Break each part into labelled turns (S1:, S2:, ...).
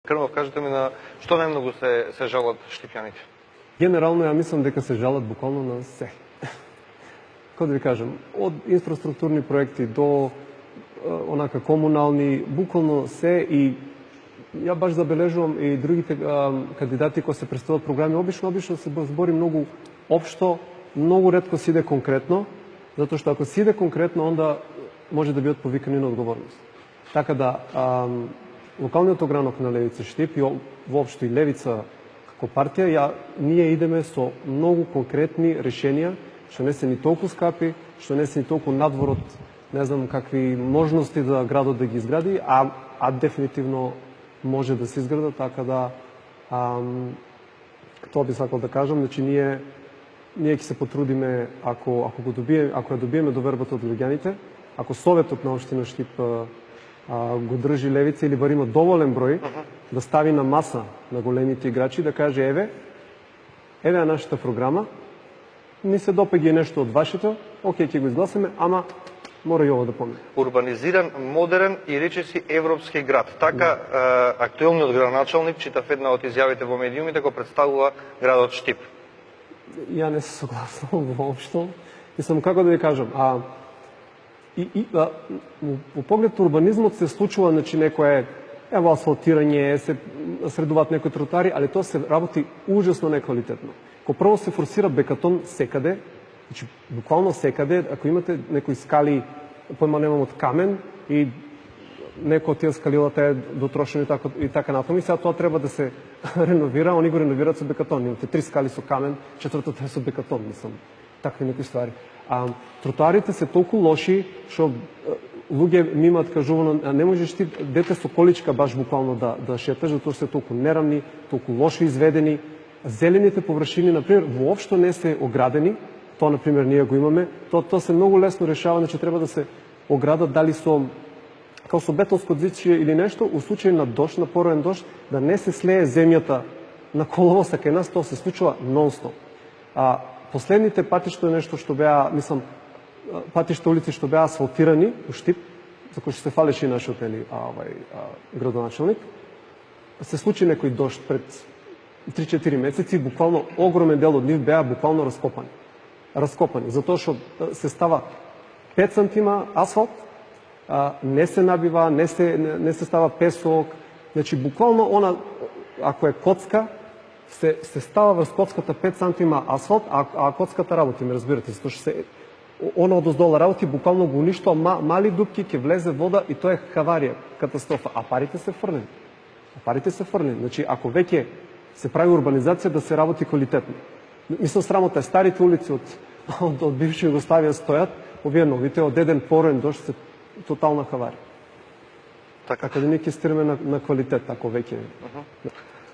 S1: Крнов, кажете ми на што најмногу се жалат штипјаните?
S2: Генерално, ја мислам дека се жалат буквално на се. Како да ви кажам, од инфраструктурни проекти до онака комунални, буквално се, и ја баш забележувам и другите кандидати кои се представат програми, обично се збори многу општо, многу ретко се иде конкретно, затоа што ако се иде конкретно, онда може да бидат повикани на одговорност. Така да, локалниот огранок на Левица Штип и воопшто и Левица како партија, ние идеме со многу конкретни решенија, што не се ни толку скапи, што не се ни толку надвор од не знам какви можности да градот да ги изгради, а дефинитивно може да се изграда, така да тоа би сакал да кажам, значи ние ќе се потрудиме ако ја добиеме довербата од луѓаните, ако Советот на општина Штип го држи Левица или бар има доволен број да стави на маса на големите играчи, да каже еве нашата програма, ни се допаѓа нешто од вашето, окей, ќе го изгласаме, ама мора и ово да помине.
S1: Урбанизиран, модерен и речиси европски град. Така актуелниот градоначалник, читав една од изјавите во медиумите, го представува градот Штип.
S2: Ја не се согласувам воопшто. Мислам, како да ви кажам, во поглед урбанизмот се случува, значи некое ево асфалтирање, се средуваат некои тротари, али тоа се работи ужасно неквалитетно. Ко прво се форсира бекатон секаде, значи буквално секаде, ако имате некои скали, појма немам, од камен и некој од тие скалилата е дотрошено и така натаму, и сега тоа треба да се реновира, они го реновираат со бекатон. Имате 3 скали со камен, 4-та е со бекатон, мислам, такви некои ствари. Тротоарите се толку лоши, што луѓе ми имаат кажувано, не можеш ти дете со количка баш буквално да шеташ, затоа што се толку неравни, толку лошо изведени. Зелените површини, например, воопшто не се оградени. Тоа, например, ние го имаме. Тоа се многу лесно решава, значи треба да се оградат дали као со бетонско дзичје или нешто, у случај на дожд, на породен дожд, да не се слее земјата на коловоса кај нас, тоа се случува нон-стоп. Последните патишта нешто што беа, мислам, патишта улици што беа асфалтирани у Штип, за кои што се фалеше и нашиот градоначалник, се случи некој дожд пред 3-4 месеци, буквално огромен дел од нив беа буквално раскопани, затоа што се става 5 сантима асфалт, не се набива, не се става песок, значи буквално ако е коцка, се става врз коцката 5 сантима асфалт, а коцката работи, ме разбирате, затоа што она од оздола работи, буквално го уништува мали дупки, ќе влезе вода и тоа е хаварија, катастрофа, а парите се фрлени. Значи, ако веќе се прави урбанизација, да се работи квалитетно. Мислам, срамота е старите улици од бивша Југославија стојат, овие новите од еден порен дожд се тотална хаварија. Така да ние ќе стираме на квалитет, ако веќе.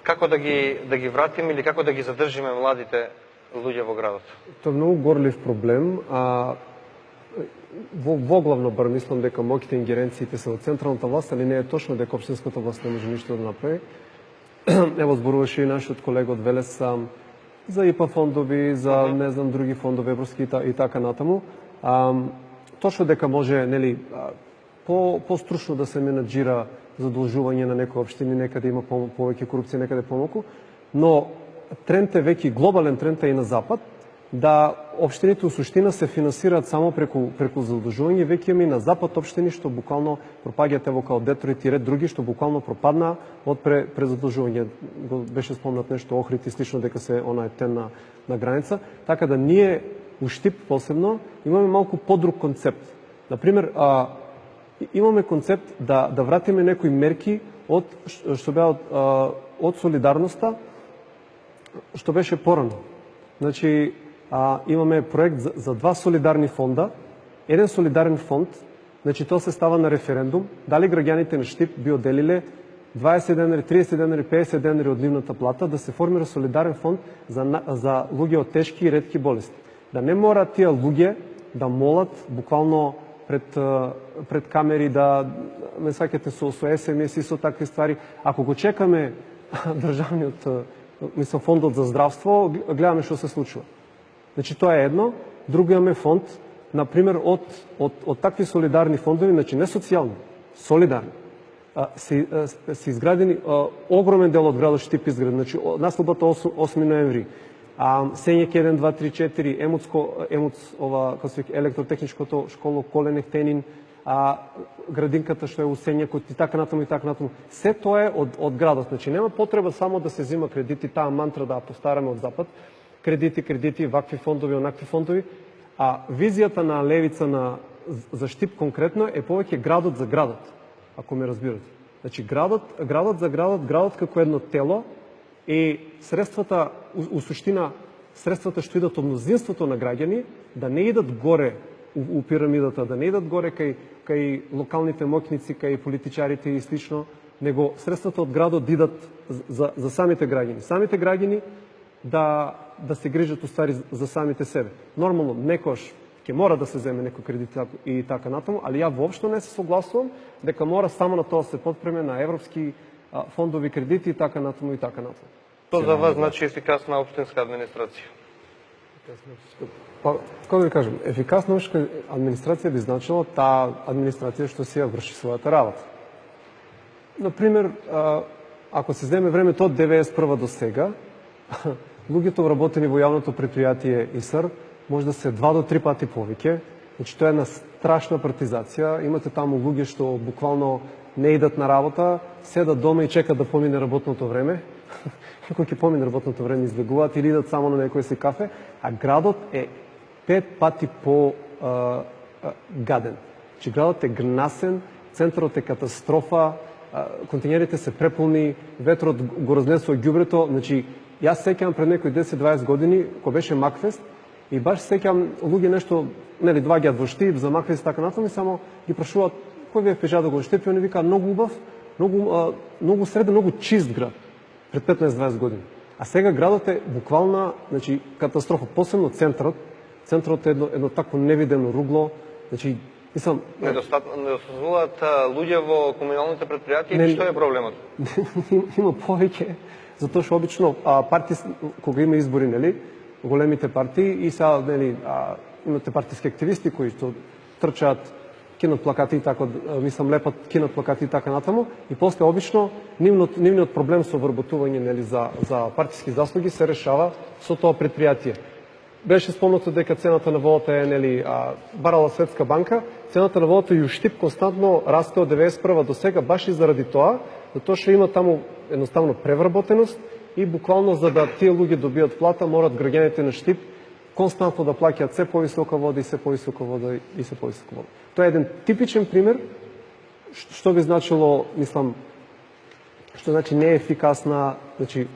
S1: Како да ги вратиме или како да ги задржиме младите луѓе во градот?
S2: Тоа е многу горлив проблем. Воглавно бар мислам дека моќите ингеренциите се од централната власт, али не е точно дека општинската власт не може ништо да направи. Ево, зборуваше и нашиот колега од Велес за ИПА фондови, за не знам други фондови европски и така натаму. Точно дека може, нели, по-стручно да се менаџира задолжување на некои општини, некаде има повеќе корупција, некаде помалку, но тренд е веќе, глобален тренд е и на запад, да општините у суштина се финансираат само преку задолжување. Веќе има и на запад општини што буквално пропаѓаат, ево као Детройт и ред други, што буквално пропаднаа од презадолжување. Го беше спомнат нешто Охрид и слично, дека се е тен на граница. Така да ние у Штип посебно имаме малку подруг концепт. Например, имаме концепт да вратиме некои мерки што беа од солидарноста, што беше порано. Значи, имаме проект за 2 солидарни фонда. Еден солидарен фонд, значи тоа се става на референдум, дали граѓаните на Штип би оделиле 20 денари, 30 денари, 50 денари од нивната плата, да се формира солидарен фонд за луѓе од тешки и ретки болести. Да не мора тие луѓе да молат буквално пред камери, да ме саќате со СМС и со такви ствари. Ако го чекаме државниот, мислам, фондот за здравство, гледаме што се случува. Значи, тоа е едно. Друго имаме фонд, например, од такви солидарни фондови, значи не социјални, солидарни. се изградени огромен дел од градот Штип изграден. Значи наслобата 8 ноември, Сењек 1, 2, 3, 4, Емуц, ова, како се вика, електротехничкото школо Коленех Тенин, градинката што е у Сењекот и така натаму и така натаму. Се тоа е од градот. Значи нема потреба само да се зима кредити, таа мантра да повтараме од запад. Кредити, вакви фондови, онакви фондови. А визијата на левица за Штип конкретно е повеќе градот за градот, ако ме разбирате. Значи градот за градот како едно тело и средствата, у суштина, средствата што идат од мнозинството на граѓани, да не идат горе у пирамидата, да не идат горе кај локалните моќници, кај политичарите и слично, него средствата од градот да идат за самите граѓани. Самите граѓани да се грижат уствари за самите себе. Нормално, некош ќе мора да се земе некој кредит и така натаму, али ја воопшто не се согласувам дека мора само на тоа се подпреме на европски фондови кредити и така натаму и така натаму.
S1: Што за вас значи ефикасна општинска администрација?
S2: Па, како да ви кажем, ефикасна општинска администрација би значила таа администрација што си ја врши својата работа. Например, ако се земе времето од 91 до сега, луѓето вработени во јавното предпријатие ИСР може да се 2 до 3 пати повеќе. Значи тоа е една страшна партизација. Имате таму луѓе што буквално не идат на работа, седат дома и чекат да помине работното време. Кога ќе помине работното време избегуваат или идат само на некој си кафе, а градот е 5 пати по гаден. Значи градот е гнасен, центарот е катастрофа, континерите се преполни, ветрот го разнесува ѓубрето. Значи јас сеќавам пред некои 10-20 години кога беше Макфест и баш сеќавам луѓе нешто, нели, доаѓаат во Штип за Макфест и така натаму и само ги прашуваат кој ви е пежа го Штип и они викаат многу убав, многу среден, многу чист град пред 15-20 години. А сега градот е буквална, значи, катастрофа, посебно центарот. Центарот е едно такво невидено ругло. Значи, мислам,
S1: недостатуваат луѓе во комуналните предпријатија или што е проблемот?
S2: Има повеќе, затоа што обично партии кога има избори, нели, големите партии и сега, нели, имате партиски активисти кои што трчаат, кинат плакати и така, мислам, лепат, кинат плакати и така натаму, и после обично нивниот проблем со вработување, нели, за партиски заслуги се решава со тоа предпријатие. Беше спомнато дека цената на водата е, нели, барала Светска банка, цената на водата и у Штип константно расте од 91 до сега баш и заради тоа, затоа што има таму едноставно превработеност и буквално за да тие луѓе добијат плата, морат граѓаните на Штип константно да плаќаат се повисока вода и се повисока вода и се повисока вода. Тоа е еден типичен пример што би значило, мислам, што значи неефикасна, значи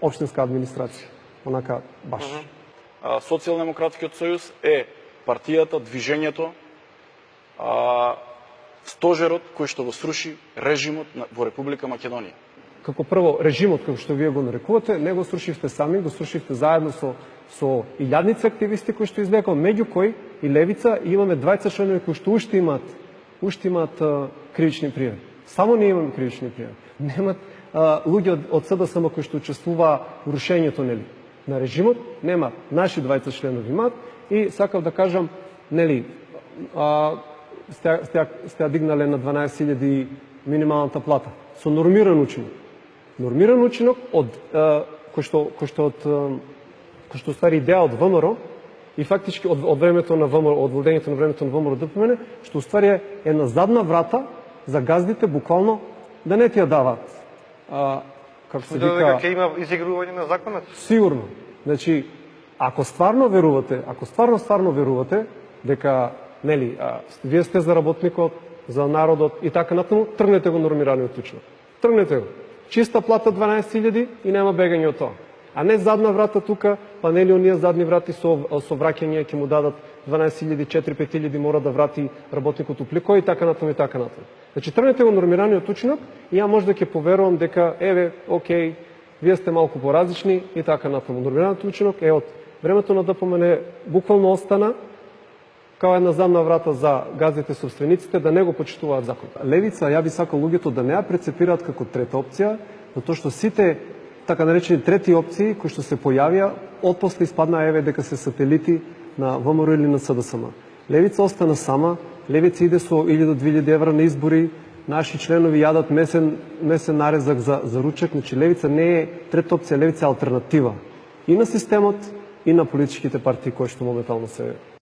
S2: општинска администрација. Онака баш.
S3: Социјалдемократскиот сојуз е партијата, движењето, стожерот кој што го сруши режимот во Република Македонија.
S2: Како прво, режимот, како што вие го нарекувате, не го срушивте сами, го срушивте заедно со илјадници активисти кои што излекал, меѓу кои и левица, и имаме 20 членови кои што уште имаат кривични пријави. Само ние имаме кривични пријави. Немат луѓе од СДСМ кои што учествува во рушењето, нели, на режимот, нема. Наши 20 членови имаат и сакав да кажам, нели, сте дигнале на 12.000 минималната плата со нормиран учинок. Нормиран учинок кој што стари идеја од ВМРО и фактички од времето на ВМРО, од владењето на времето на ВМРО ДПМН, што уствари е една задна врата за газдите буквално да не ти ја даваат. Како се вика,
S1: ќе има изигрување на законот?
S2: Сигурно. Значи, ако стварно верувате дека, нели, вие сте за работникот, за народот и така натаму, тргнете го нормираниот учинок. Тргнете го. Чиста плата 12.000 и нема бегање од тоа. А не задна врата тука, па нели оние задни врати со враќање ќе му дадат 12.000, 4-5.000 мора да врати работникот у плико и така натаму и така натаму. Значи тргнете го нормираниот учинок и ја може да ќе поверувам дека еве, окей, вие сте малку поразлични и така натаму. Нормираниот учинок е од времето на ДПМН буквално остана као една задна врата за газдите собствениците да не го почитуваат законот. Левица, ја би сакал луѓето да не ја прецепираат како трета опција, затоа што сите така наречени трети опции кои што се појавија, отпосле испадна еве дека се сателити на ВМРО или на СДСМ. Левица остана сама, левица иде со 1000 до 2000 евра на избори, наши членови јадат месен нарезак за ручек, значи левица не е трета опција, левица е алтернатива и на системот и на политичките партии кои што моментално се